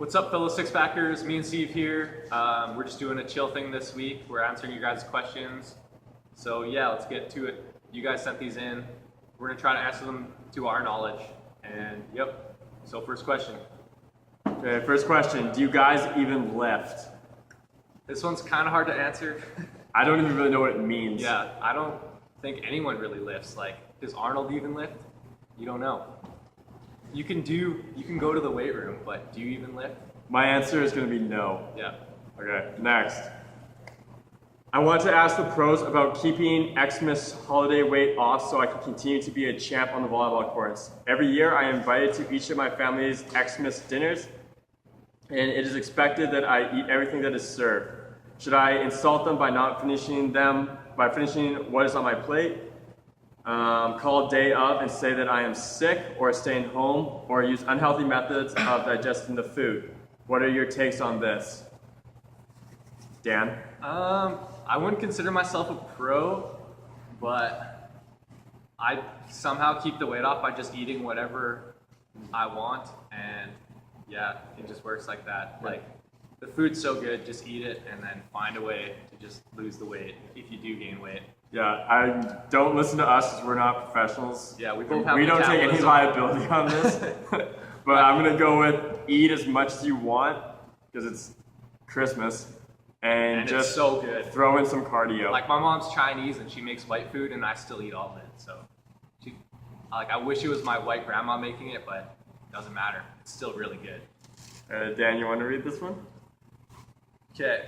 What's up, fellow six-packers? Me and Steve here. We're just doing a chill thing this week. We're answering your guys' questions. So yeah, let's get to it. You guys sent these in. We're gonna try to answer them to our knowledge. And yep, so first question. Okay, first question. Do you guys even lift? This one's kind of hard to answer. I don't even really know what it means. Yeah, I don't think anyone really lifts. Like, does Arnold even lift? You don't know. You can go to the weight room, but do you even lift? My answer is going to be no. Yeah. Okay, next. I want to ask the pros about keeping Xmas holiday weight off so I can continue to be a champ on the volleyball courts. Every year I am invited to each of my family's Xmas dinners, and it is expected that I eat everything that is served. Should I insult them by finishing what is on my plate? Call day of and say that I am sick or staying home, or use unhealthy methods of digesting the food. What are your takes on this? Dan? I wouldn't consider myself a pro, but I somehow keep the weight off by just eating whatever I want, and yeah, it just works like that. Like, the food's so good, just eat it and then find a way to just lose the weight if you do gain weight. Yeah, I don't listen to us because we're not professionals. Yeah, we both have We don't take any metabolism. liability on this. But I'm going to go with eat as much as you want because it's Christmas. And just it's so good. Throw in some cardio. Like, my mom's Chinese and she makes white food and I still eat all of it. So, I wish it was my white grandma making it, but it doesn't matter. It's still really good. Dan, you want to read this one? Okay,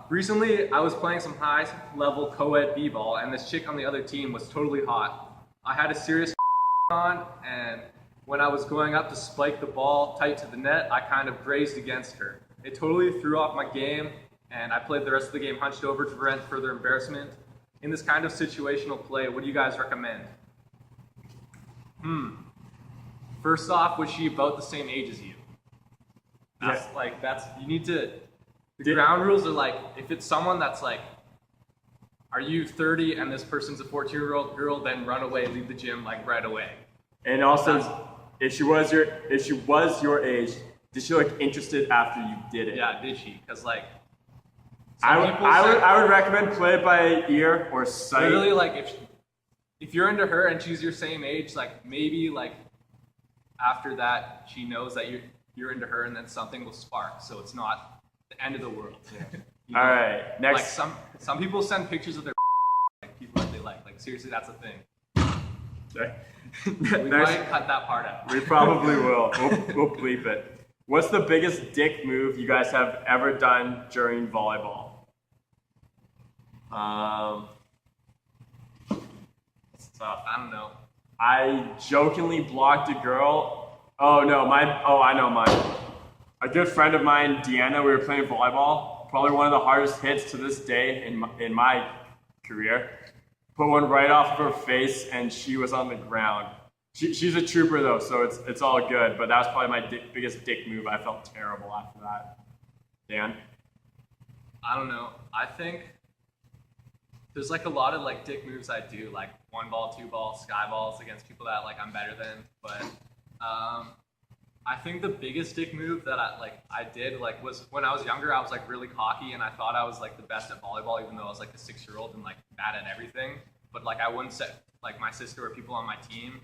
recently I was playing some high-level co-ed b-ball, and this chick on the other team was totally hot. I had a serious on, and when I was going up to spike the ball tight to the net, I kind of grazed against her. It totally threw off my game, and I played the rest of the game hunched over to prevent further embarrassment. In this kind of situational play, what do you guys recommend? First off, was she about the same age as you? You need to... The ground rules are like, if it's someone that's like, are you 30 and this person's a 14-year-old girl, then run away, leave the gym like right away. And also, if she was your age, did she look interested after you did it? Yeah, did she? Because like, I would recommend play it by ear or sight. Literally, like if you're into her and she's your same age, like maybe like after that she knows that you're into her, and then something will spark. So it's not the end of the world. Yeah. All right, next. Like some people send pictures of their like people that they like. Like, seriously, that's a thing. Okay. We might cut that part out. We probably will. We'll bleep it. What's the biggest dick move you guys have ever done during volleyball? It's tough. I don't know. I jokingly blocked a girl. I know mine. A good friend of mine, Deanna, we were playing volleyball. Probably one of the hardest hits to this day in my career. Put one right off of her face, and she was on the ground. She's a trooper though, so it's all good. But that was probably my biggest dick move. I felt terrible after that. Dan? I don't know. I think there's like a lot of like dick moves I do, like 1-ball, 2-ball, sky balls against people that like I'm better than. But I think the biggest dick move that I did was when I was younger. I was like really cocky and I thought I was like the best at volleyball, even though I was like a 6-year-old and like bad at everything. But like I wouldn't set like my sister or people on my team.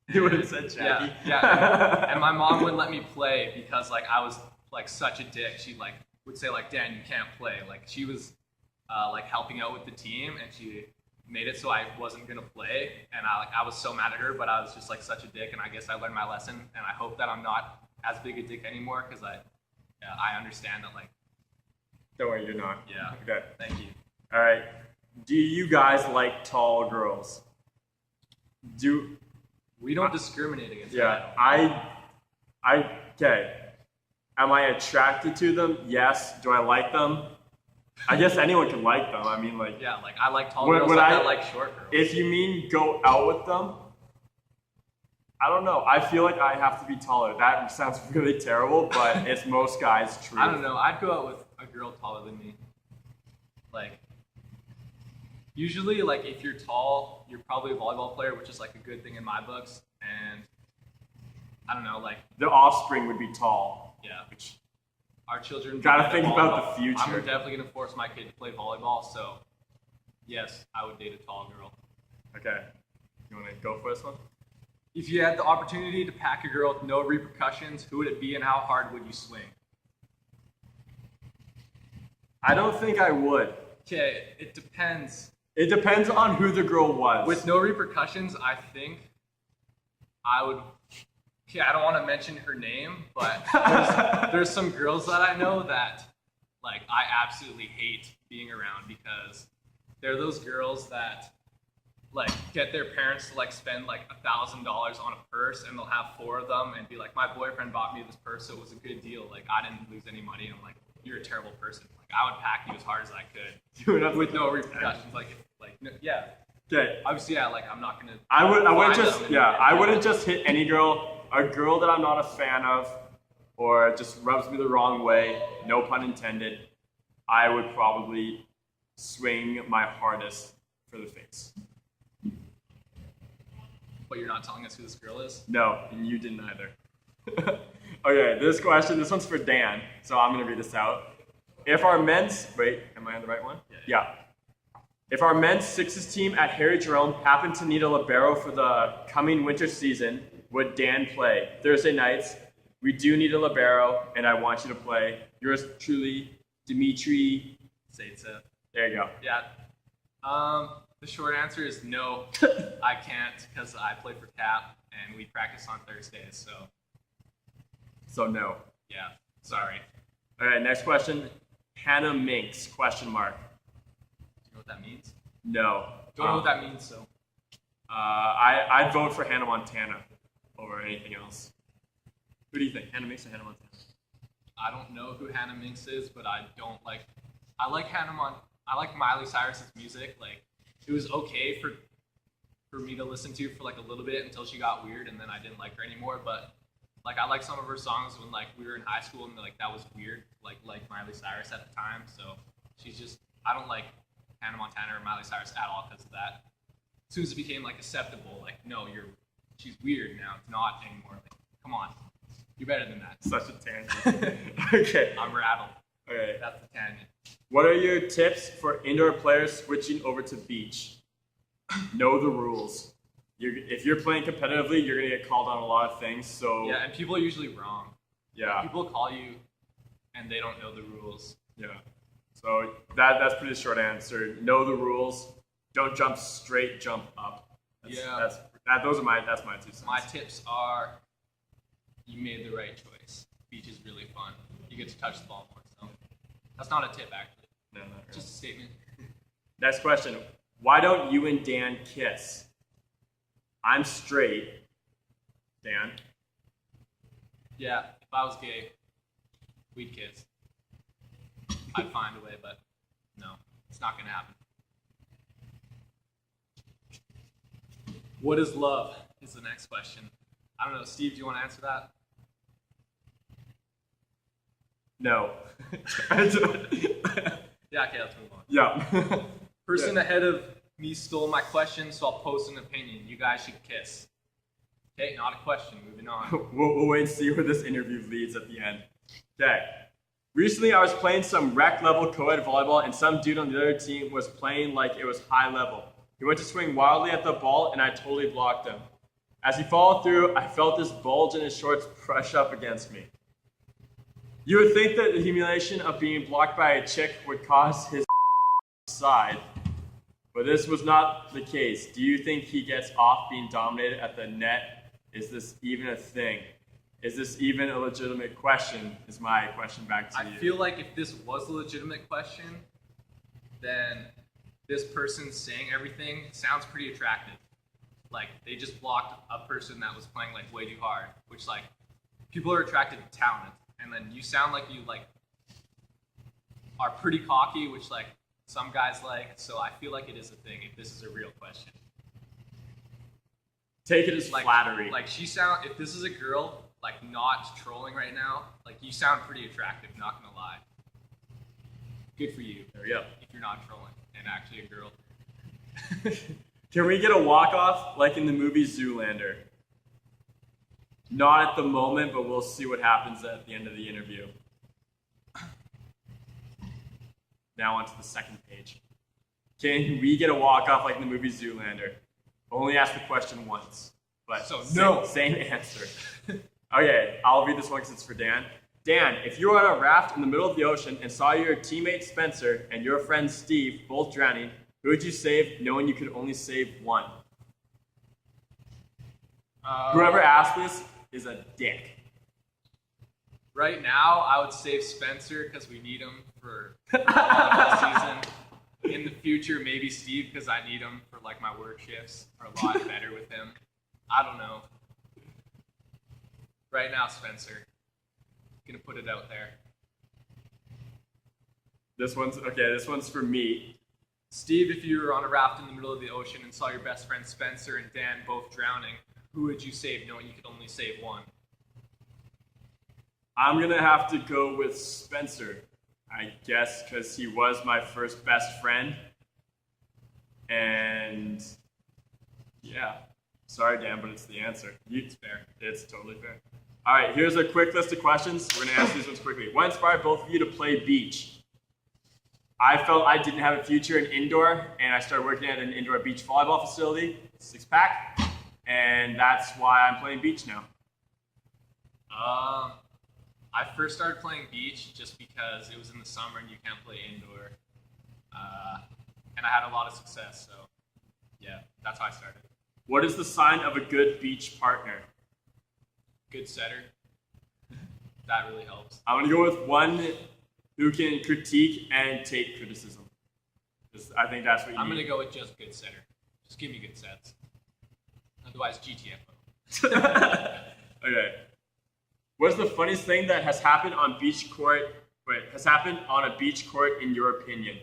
You would have said Jackie. Yeah. And my mom wouldn't let me play because like I was like such a dick. She like would say like, Dan, you can't play. Like, she was like helping out with the team, and she made it so I wasn't gonna play, and I was so mad at her, but I was just like such a dick, and I guess I learned my lesson, and I hope that I'm not as big a dick anymore, because I understand that, like. Don't worry, you're not. Yeah. Okay. Thank you. All right. Do you guys like tall girls? We don't discriminate against that. Yeah, okay. Am I attracted to them? Yes. Do I like them? I guess anyone can like them. I mean, like. Yeah, like I like tall girls. I like short girls. If you mean go out with them, I don't know. I feel like I have to be taller. That sounds really terrible, but it's most guys' truth. I don't know. I'd go out with a girl taller than me. Like, usually, like, if you're tall, you're probably a volleyball player, which is like a good thing in my books. And I don't know, like. The offspring would be tall. Yeah. Which Our children gotta play think volleyball. about the future. I'm definitely gonna force my kid to play volleyball. So, yes, I would date a tall girl. Okay. You want to go for this one? If you had the opportunity to pack a girl with no repercussions, who would it be and how hard would you swing? I don't think I would. Okay, it depends. It depends on who the girl was. With no repercussions, I think I would. Okay, I don't want to mention her name, but there's some girls that I know that like I absolutely hate being around because they're those girls that like get their parents to like spend like $1,000 on a purse and they'll have 4 of them and be like, my boyfriend bought me this purse, so it was a good deal. Like I didn't lose any money. And I'm like, you're a terrible person. Like I would pack you as hard as I could with no repercussions. Yeah. Okay. Obviously, yeah. Like I'm not gonna. I wouldn't find just them and- I wouldn't just hit any girl. A girl that I'm not a fan of, or just rubs me the wrong way. No pun intended. I would probably swing my hardest for the face. But you're not telling us who this girl is? No, and you didn't either. Okay, this one's for Dan, so I'm gonna read this out. If our men's am I on the right one? Yeah. If our men's sixes team at Harry Jerome happened to need a libero for the coming winter season, would Dan play? Thursday nights, we do need a libero, and I want you to play. Yours truly, Dimitri. Zaitsev. There you go. Yeah. The short answer is no. I can't because I play for Cap and we practice on Thursdays. So no. Yeah. Sorry. All right, next question. Hannah Minks, question mark. Do you know what that means? No. Don't know what that means, so. I'd vote for Hannah Montana over anything else. Who do you think? Hannah Minks or Hannah Montana? I don't know who Hannah Minks is, but I like Miley Cyrus's music. Like, it was okay for me to listen to for like a little bit until she got weird, and then I didn't like her anymore. But like, I like some of her songs when like we were in high school, and like that was weird. Like Miley Cyrus at the time. So I don't like Hannah Montana or Miley Cyrus at all because of that. As soon as it became like acceptable, like no, she's weird now. It's not anymore. Like, come on, you're better than that. Such a tangent. Okay. I'm rattled. Okay. That's the tangent. What are your tips for indoor players switching over to beach? Know the rules. If you're playing competitively, you're gonna get called on a lot of things. So Yeah, and people are usually wrong. yeah, People call you, and they don't know the rules. yeah. So that's pretty short answer. Know the rules. Don't jump straight. Jump up. That's my 2 cents. My tips are: you made the right choice. Beach is really fun. You get to touch the ball more. So that's not a tip, actually. No, not really. Just a statement. Next question. Why don't you and Dan kiss? I'm straight. Dan? Yeah, if I was gay, we'd kiss. I'd find a way, but no, it's not gonna happen. What is love? Is the next question. I don't know, Steve. Do you want to answer that? No. Yeah. Okay, let's move on. Yeah. Person ahead of me stole my question, so I'll post an opinion. You guys should kiss. Okay, not a question. Moving on. We'll wait and see where this interview leads at the end. Okay. Recently, I was playing some rec level co-ed volleyball, and some dude on the other team was playing like it was high level. He went to swing wildly at the ball, and I totally blocked him. As he followed through, I felt this bulge in his shorts brush up against me. You would think that the humiliation of being blocked by a chick would cause his side, but this was not the case. Do you think he gets off being dominated at the net? Is this even a thing? Is this even a legitimate question? Is my question back to you. I feel like if this was a legitimate question, then this person saying everything sounds pretty attractive. Like, they just blocked a person that was playing like way too hard, which like, people are attracted to talent. And then you sound like you like are pretty cocky, which like some guys like. So I feel like it is a thing if this is a real question. Take it as Like, flattery. Like if this is a girl, like not trolling right now, like you sound pretty attractive, not gonna lie. Good for you. There we go. If you're not trolling and actually a girl. Can we get a walk-off like in the movie Zoolander? Not at the moment, but we'll see what happens at the end of the interview. Now onto the second page. Can we get a walk-off like in the movie Zoolander? Only ask the question once. But So no. Same answer. Okay, I'll read this one because it's for Dan. Dan, if you were on a raft in the middle of the ocean and saw your teammate Spencer and your friend Steve both drowning, who would you save knowing you could only save one? Whoever asked this is a dick. Right now, I would save Spencer because we need him for the volleyball season. In the future, maybe Steve because I need him for like my work shifts are a lot better with him. I don't know. Right now, Spencer. Gonna put it out there. This one's for me. Steve, if you were on a raft in the middle of the ocean and saw your best friend Spencer and Dan both drowning, who would you save knowing you could only save one? I'm gonna have to go with Spencer, I guess, because he was my first best friend. And yeah, sorry Dan, but it's the answer. It's fair. It's totally fair. All right, here's a quick list of questions. We're gonna answer these ones quickly. What inspired both of you to play beach? I felt I didn't have a future in indoor, and I started working at an indoor beach volleyball facility, six-pack, and that's why I'm playing beach now. I first started playing beach just because it was in the summer and you can't play indoor. And I had a lot of success, so yeah, that's how I started. What is the sign of a good beach partner? Good setter. That really helps. I'm gonna go with one who can critique and take criticism. I think that's what you I'm need. gonna go with just good setter. Just give me good sets. Otherwise, GTFO. Okay. What's the funniest thing that has happened on beach court? Has happened on a beach court in your opinion?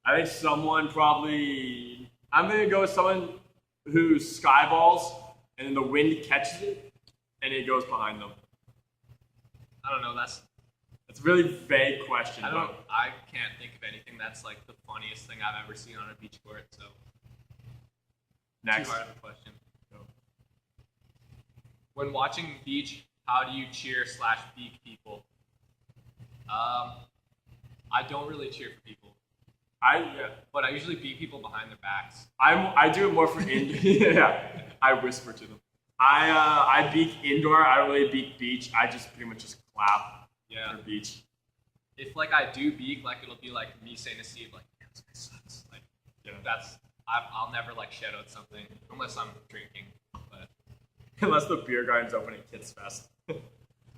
I think someone probably. I'm gonna go with someone who skyballs and then the wind catches it and it goes behind them. I don't know. That's a really vague question. I can't think of anything that's like the funniest thing I've ever seen on a beach court. So next. Too hard of a question. When watching beach, how do you cheer / beak people? I don't really cheer for people. But I usually beat people behind their backs. I do it more for indoor. Yeah, I whisper to them. I beak indoor. I don't really beak beach. I just pretty much just clap for beach. If like I do beak, like it'll be like me saying to Steve, like, "Yeah, this guy sucks." Like, I'll never like shout out something unless I'm drinking. But unless the beer garden's open at Kids Fest.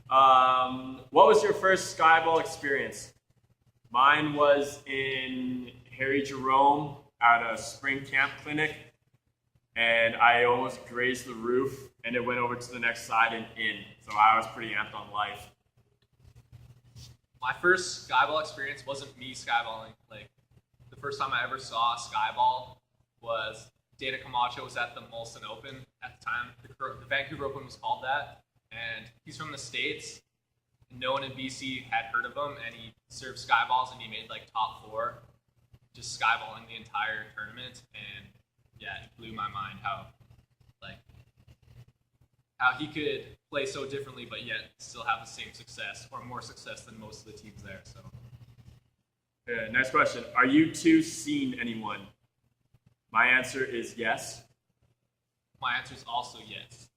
What was your first skyball experience? Mine was in Harry Jerome at a spring camp clinic, and I almost grazed the roof, and it went over to the next side and in. So I was pretty amped on life. My first skyball experience wasn't me skyballing. Like, the first time I ever saw a skyball was Dana Camacho was at the Molson Open at the time. The Vancouver Open was called that, and he's from the States. No one in BC had heard of him, and he served skyballs, and he made like top 4, just skyballing the entire tournament. And yeah, it blew my mind how he could play so differently, but yet still have the same success or more success than most of the teams there. So, yeah, next question: are you two seeing anyone? My answer is yes. My answer is also yes.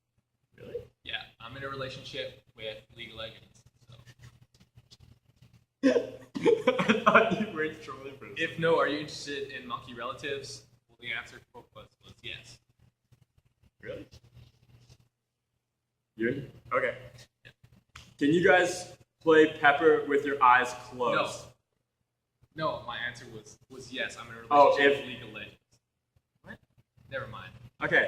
Really? Yeah, I'm in a relationship with League of Legends. I thought you were trolling for this. If no, are you interested in monkey relatives? Well, the answer to both was yes. Really? Okay. Yeah. Can you guys play Pepper with your eyes closed? No, my answer was yes. I'm in a relationship with League of Legends. What? Never mind. Okay.